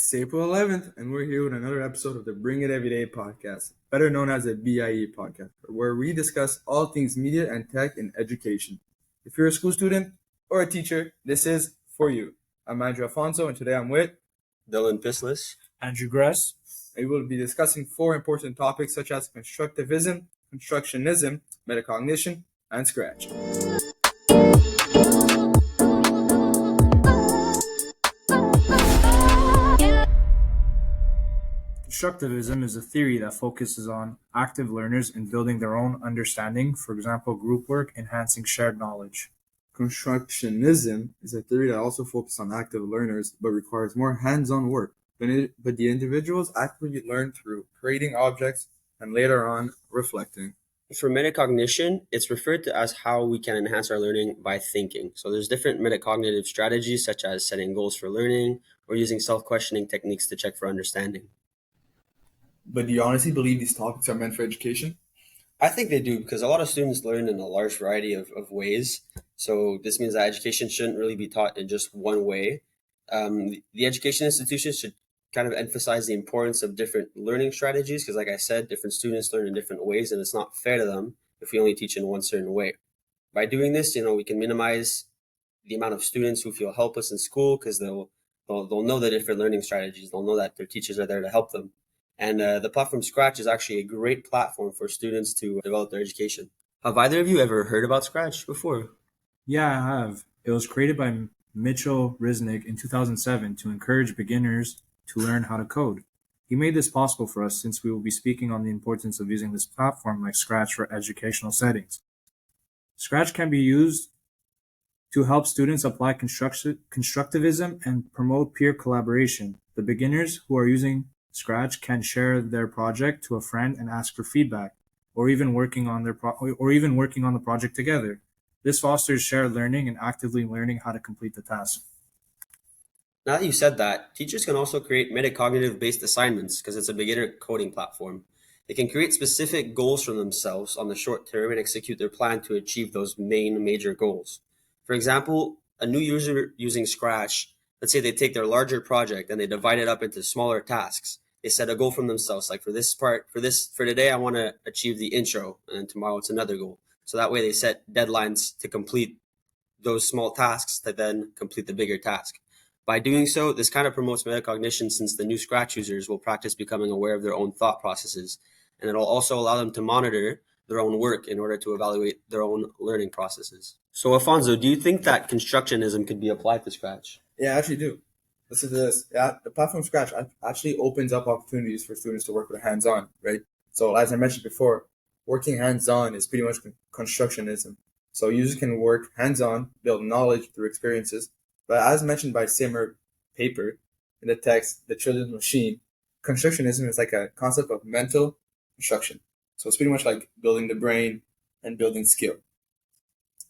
It's April 11th, and we're here with another episode of the Bring It Everyday podcast, better known as the BIE podcast, where we discuss all things media and tech in education. If you're a school student or a teacher, this is for you. I'm Andrew Alfonso, and today I'm with Dylan Pislis. Andrew Gress. and we will be discussing four important topics such as constructivism, constructionism, metacognition, and Scratch. Constructivism is a theory that focuses on active learners in building their own understanding, for example, group work, enhancing shared knowledge. Constructionism is a theory that also focuses on active learners but requires more hands-on work. But the individuals actively learn through creating objects and later on reflecting. For metacognition, it's referred to as how we can enhance our learning by thinking. So there's different metacognitive strategies such as setting goals for learning or using self-questioning techniques to check for understanding. But do you honestly believe these topics are meant for education? I think they do because a lot of students learn in a large variety of ways. So this means that education shouldn't really be taught in just one way. The education institutions should kind of emphasize the importance of different learning strategies because, like I said, different students learn in different ways, and it's not fair to them if we only teach in one certain way. By doing this, we can minimize the amount of students who feel helpless in school because they'll know the different learning strategies. They'll know that their teachers are there to help them. And the platform Scratch is actually a great platform for students to develop their education. Have either of you ever heard about Scratch before? Yeah, I have. It was created by Mitchell Risnick in 2007 to encourage beginners to learn how to code. He made this possible for us since we will be speaking on the importance of using this platform like Scratch for educational settings. Scratch can be used to help students apply constructivism and promote peer collaboration. The beginners who are using Scratch can share their project to a friend and ask for feedback, or even working on the project together. This fosters shared learning and actively learning how to complete the task. Now that you said that, teachers can also create metacognitive-based assignments because it's a beginner coding platform. They can create specific goals for themselves on the short term and execute their plan to achieve those major goals. For example, a new user using Scratch, let's say they take their larger project and they divide it up into smaller tasks. They set a goal from themselves, like for today, I want to achieve the intro, and then tomorrow it's another goal. So that way they set deadlines to complete those small tasks to then complete the bigger task. By doing so, this kind of promotes metacognition since the new Scratch users will practice becoming aware of their own thought processes, and it'll also allow them to monitor their own work in order to evaluate their own learning processes. So Alfonso, do you think that constructionism could be applied to Scratch? Yeah, I actually do. Listen to this. Yeah, the platform Scratch actually opens up opportunities for students to work with hands-on, right? So as I mentioned before, working hands-on is pretty much constructionism. So users can work hands-on, build knowledge through experiences. But as mentioned by Simmer paper in the text, The Children's Machine, constructionism is like a concept of mental construction. So it's pretty much like building the brain and building skill.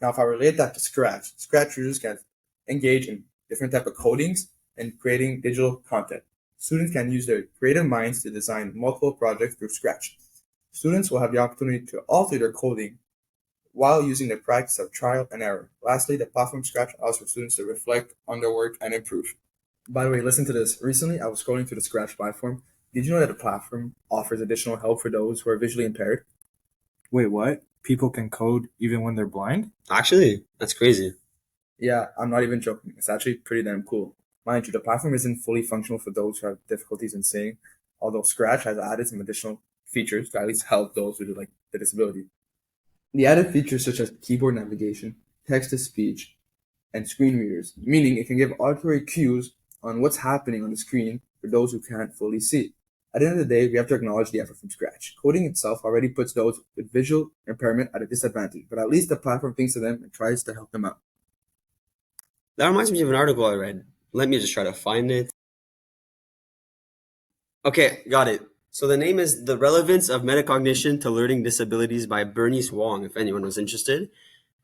Now, if I relate that to Scratch users can engage in different type of codings and creating digital content. Students can use their creative minds to design multiple projects through Scratch. Students will have the opportunity to alter their coding while using the practice of trial and error. Lastly, the platform Scratch allows for students to reflect on their work and improve. By the way, listen to this. Recently, I was scrolling through the Scratch platform. Did you know that the platform offers additional help for those who are visually impaired? Wait, what? People can code even when they're blind? Actually, that's crazy. Yeah, I'm not even joking. It's actually pretty damn cool. Mind you, the platform isn't fully functional for those who have difficulties in seeing, although Scratch has added some additional features to at least help those with the disability. The added features such as keyboard navigation, text-to-speech, and screen readers, meaning it can give auditory cues on what's happening on the screen for those who can't fully see. At the end of the day, we have to acknowledge the effort from Scratch. Coding itself already puts those with visual impairment at a disadvantage, but at least the platform thinks of them and tries to help them out. That reminds me of an article I read. Let me just try to find it. Okay, got it. So the name is The Relevance of Metacognition to Learning Disabilities by Bernice Wong, if anyone was interested.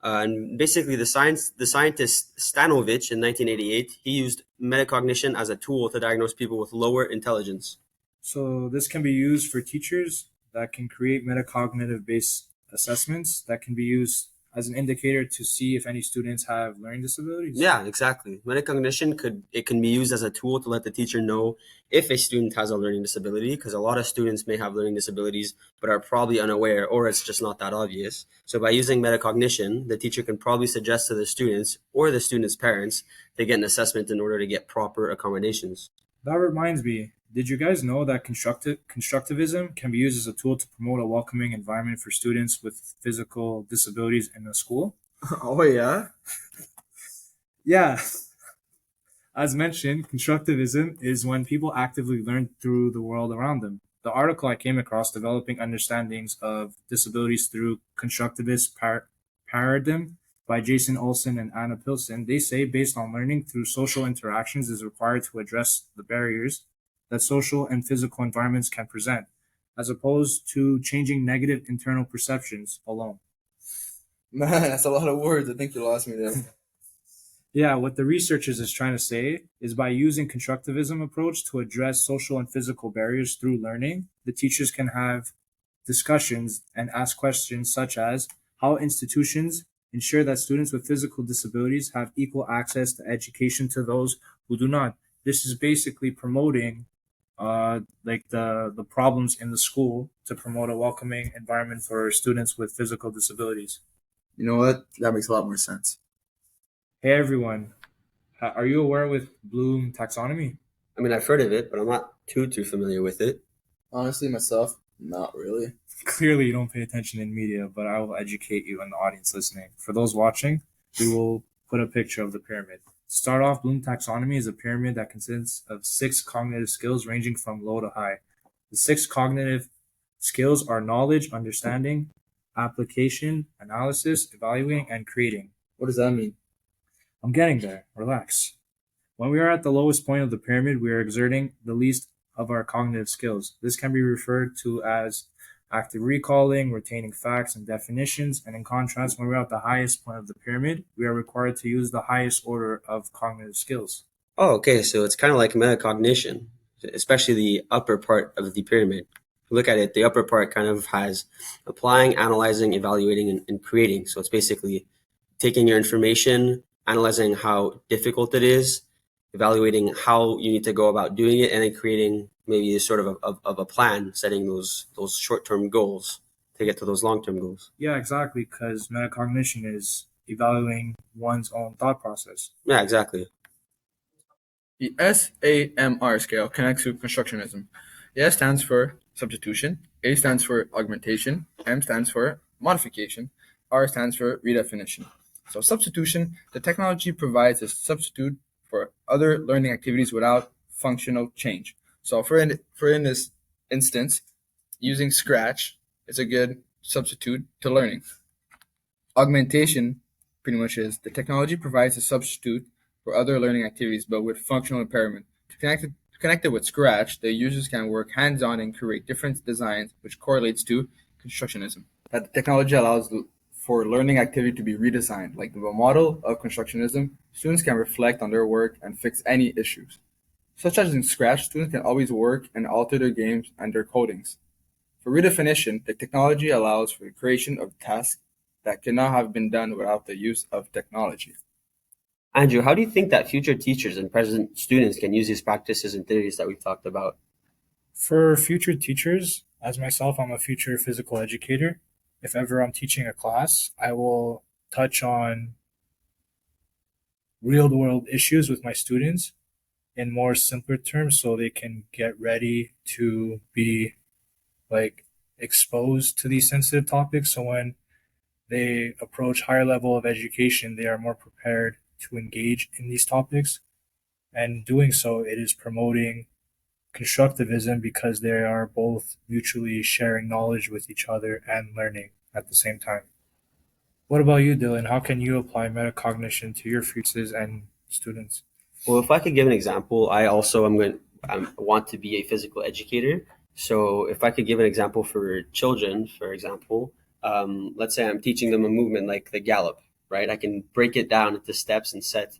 And basically the scientist Stanovich in 1988, he used metacognition as a tool to diagnose people with lower intelligence. So this can be used for teachers that can create metacognitive-based assessments that can be used as an indicator to see if any students have learning disabilities? Yeah, exactly. Metacognition can be used as a tool to let the teacher know if a student has a learning disability, because a lot of students may have learning disabilities but are probably unaware, or it's just not that obvious. So by using metacognition, the teacher can probably suggest to the students or the students' parents to get an assessment in order to get proper accommodations. That reminds me, did you guys know that constructivism can be used as a tool to promote a welcoming environment for students with physical disabilities in a school? Oh yeah. Yeah. As mentioned, constructivism is when people actively learn through the world around them. The article I came across, Developing Understandings of Disabilities Through Constructivist Paradigm by Jason Olson and Anna Pilson, they say based on learning through social interactions is required to address the barriers that social and physical environments can present, as opposed to changing negative internal perceptions alone. Man, that's a lot of words. I think you lost me there. Yeah, what the researchers is trying to say is by using constructivism approach to address social and physical barriers through learning, the teachers can have discussions and ask questions such as how institutions ensure that students with physical disabilities have equal access to education to those who do not. This is basically promoting like the problems in the school to promote a welcoming environment for students with physical disabilities. You know what? That makes a lot more sense. Hey everyone, are you aware with Bloom taxonomy? I mean, I've heard of it, but I'm not too familiar with it. Honestly, myself, not really. Clearly, you don't pay attention in media, but I will educate you and the audience listening. For those watching, we will put a picture of the pyramid. To start off, Bloom taxonomy is a pyramid that consists of 6 cognitive skills ranging from low to high. The 6 cognitive skills are knowledge, understanding, application, analysis, evaluating, and creating. What does that mean? I'm getting there. Relax. When we are at the lowest point of the pyramid, we are exerting the least of our cognitive skills. This can be referred to as active recalling, retaining facts and definitions, and in contrast, when we're at the highest point of the pyramid, we are required to use the highest order of cognitive skills. Oh, okay. So it's kind of like metacognition, especially the upper part of the pyramid. Look at it, the upper part kind of has applying, analyzing, evaluating, and creating. So it's basically taking your information, analyzing how difficult it is, evaluating how you need to go about doing it, and then creating maybe a sort of a plan, setting those short-term goals to get to those long-term goals. Yeah, exactly, because metacognition is evaluating one's own thought process. Yeah, exactly. The SAMR scale connects to constructionism. The S stands for substitution, A stands for augmentation, M stands for modification, R stands for redefinition. So substitution, the technology provides a substitute for other learning activities without functional change. So for in this instance, using Scratch is a good substitute to learning. Augmentation pretty much is the technology provides a substitute for other learning activities but with functional impairment. To connect it with Scratch, the users can work hands-on and create different designs, which correlates to constructionism. That the technology allows for learning activity to be redesigned. Like the model of constructionism, students can reflect on their work and fix any issues. Such as in Scratch, students can always work and alter their games and their codings. For redefinition, the technology allows for the creation of tasks that cannot have been done without the use of technology. Andrew, how do you think that future teachers and present students can use these practices and theories that we've talked about? For future teachers, as myself, I'm a future physical educator. If ever I'm teaching a class, I will touch on real world issues with my students in more simpler terms so they can get ready to be like exposed to these sensitive topics. So when they approach higher level of education, they are more prepared to engage in these topics. And doing so, it is promoting constructivism because they are both mutually sharing knowledge with each other and learning at the same time. What about you, Dylan? How can you apply metacognition to your futures and students? Well, if I could give an example, I also want to be a physical educator. So if I could give an example for children, for example, let's say I'm teaching them a movement like the gallop, right? I can break it down into steps and set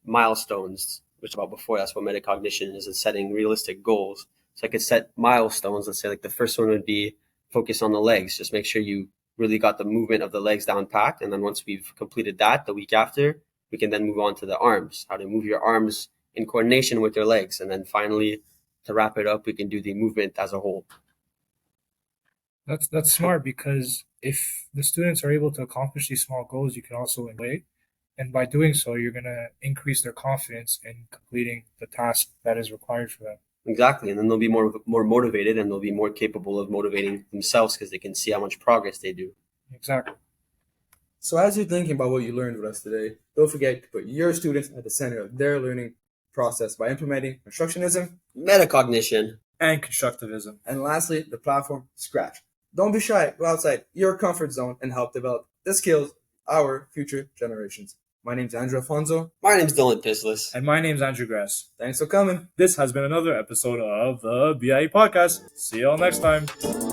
milestones, which about before, that's what metacognition is setting realistic goals. So I could set milestones. Let's say like the first one would be focus on the legs. Just make sure you really got the movement of the legs down packed. And then once we've completed that, the week after, we can then move on to the arms, how to move your arms in coordination with your legs. And then finally, to wrap it up, we can do the movement as a whole. That's smart, because if the students are able to accomplish these small goals, you can also enjoy, and by doing so, you're going to increase their confidence in completing the task that is required for them. Exactly. And then they'll be more motivated, and they'll be more capable of motivating themselves because they can see how much progress they do. Exactly. So as you're thinking about what you learned with us today, don't forget to put your students at the center of their learning process by implementing constructionism, Metacognition, And constructivism. and lastly, the platform Scratch. Don't be shy. Go outside your comfort zone and help develop the skills of our future generations. My name's Andrew Alfonso. My name's Dylan Pislis. And my name's Andrew Grass. Thanks for coming. This has been another episode of the BIE Podcast. See y'all next time.